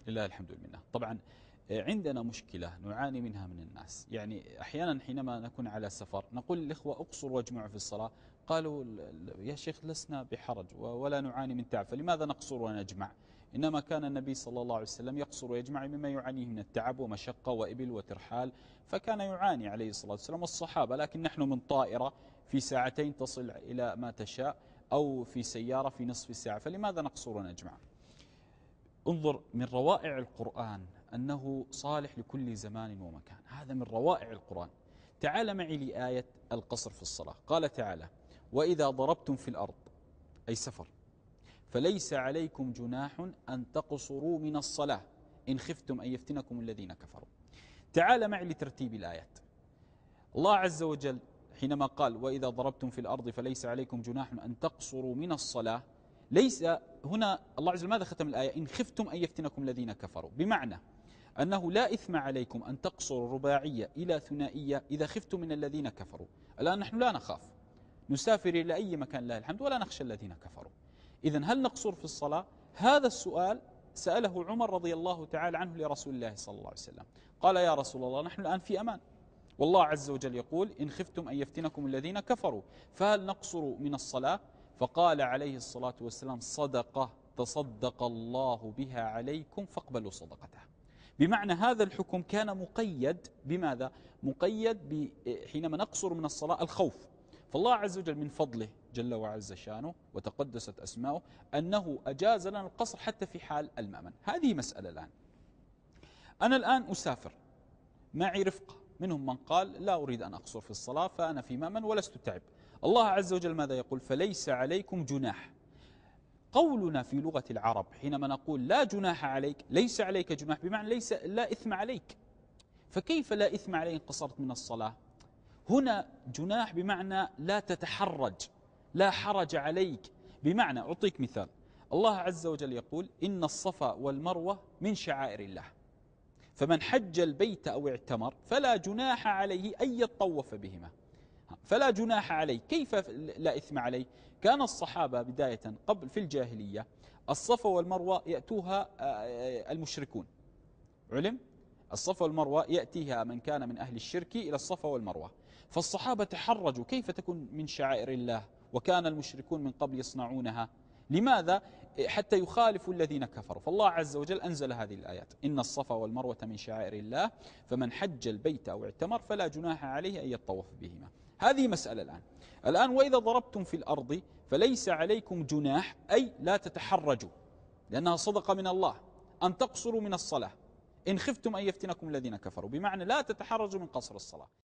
لله الحمد لله. طبعا عندنا مشكلة نعاني منها من الناس، يعني أحيانا حينما نكون على سفر نقول للإخوة اقصر واجمعوا في الصلاة، قالوا يا شيخ لسنا بحرج ولا نعاني من تعب، فلماذا نقصر ونجمع؟ إنما كان النبي صلى الله عليه وسلم يقصر ويجمع مما يعانيه من التعب ومشقة وإبل وترحال، فكان يعاني عليه الصلاة والسلام والصحابة. لكن نحن من طائرة في ساعتين تصل إلى ما تشاء، أو في سيارة في نصف ساعة، فلماذا نقصر ونجمع؟ انظر، من روائع القرآن أنه صالح لكل زمان ومكان، هذا من روائع القرآن. تعال معي لآية القصر في الصلاة. قال تعالى: وإذا ضربتم في الأرض، أي سفر، فليس عليكم جناح أن تقصروا من الصلاة إن خفتم أن يفتنكم الذين كفروا. تعال معي لترتيب الآيات. الله عز وجل حينما قال: وإذا ضربتم في الأرض فليس عليكم جناح أن تقصروا من الصلاة، ليس هنا الله عز وجل ماذا ختم الآية؟ إن خفتم أن يفتنكم الذين كفروا، بمعنى أنه لا إثم عليكم أن تقصروا رباعية إلى ثنائية إذا خفتم من الذين كفروا. الآن نحن لا نخاف، نسافر إلى أي مكان لله الحمد ولا نخشى الذين كفروا. إذن هل نقصر في الصلاة؟ هذا السؤال سأله عمر رضي الله تعالى عنه لرسول الله صلى الله عليه وسلم. قال: يا رسول الله، نحن الآن في أمان، والله عز وجل يقول: إن خفتم أن يفتنكم الذين كفروا، فهل نقصر من الصلاة؟ فقال عليه الصلاة والسلام: صدقة تصدق الله بها عليكم فاقبلوا صدقته. بمعنى هذا الحكم كان مقيد بماذا؟ مقيد حينما نقصر من الصلاة الخوف. فالله عز وجل من فضله جل وعز شانه وتقدست أسماؤه أنه أجاز لنا القصر حتى في حال المأمن. هذه مسألة. الآن أنا الآن أسافر، معي رفقة، منهم من قال: لا أريد أن أقصر في الصلاة فأنا في مأمن ولست تعب. الله عز وجل ماذا يقول؟ فليس عليكم جناح. قولنا في لغة العرب حينما نقول لا جناح عليك، ليس عليك جناح بمعنى ليس لا إثم عليك. فكيف لا إثم عليك إن قصرت من الصلاة؟ هنا جناح بمعنى لا تتحرج، لا حرج عليك. بمعنى أعطيك مثال، الله عز وجل يقول: إن الصفا والمروة من شعائر الله، فمن حج البيت أو اعتمر فلا جناح عليه أن يطوف بهما. فلا جناح عليه، كيف لا إثم عليه؟ كان الصحابة بداية قبل في الجاهلية الصفا والمروة يأتوها المشركون، علم الصفا والمروة يأتيها من كان من أهل الشرك إلى الصفا والمروة، فالصحابة تحرجوا: كيف تكون من شعائر الله وكان المشركون من قبل يصنعونها؟ لماذا؟ حتى يخالفوا الذين كفروا. فالله عز وجل أنزل هذه الآيات: إن الصفا والمروة من شعائر الله فمن حج البيت أو اعتمر فلا جناح عليه أن يطوف بهما. هذه مسألة. الآن وإذا ضربتم في الأرض فليس عليكم جناح، أي لا تتحرجوا، لأنها صدقة من الله، أن تقصروا من الصلاة إن خفتم أن يفتنكم الذين كفروا، بمعنى لا تتحرجوا من قصر الصلاة.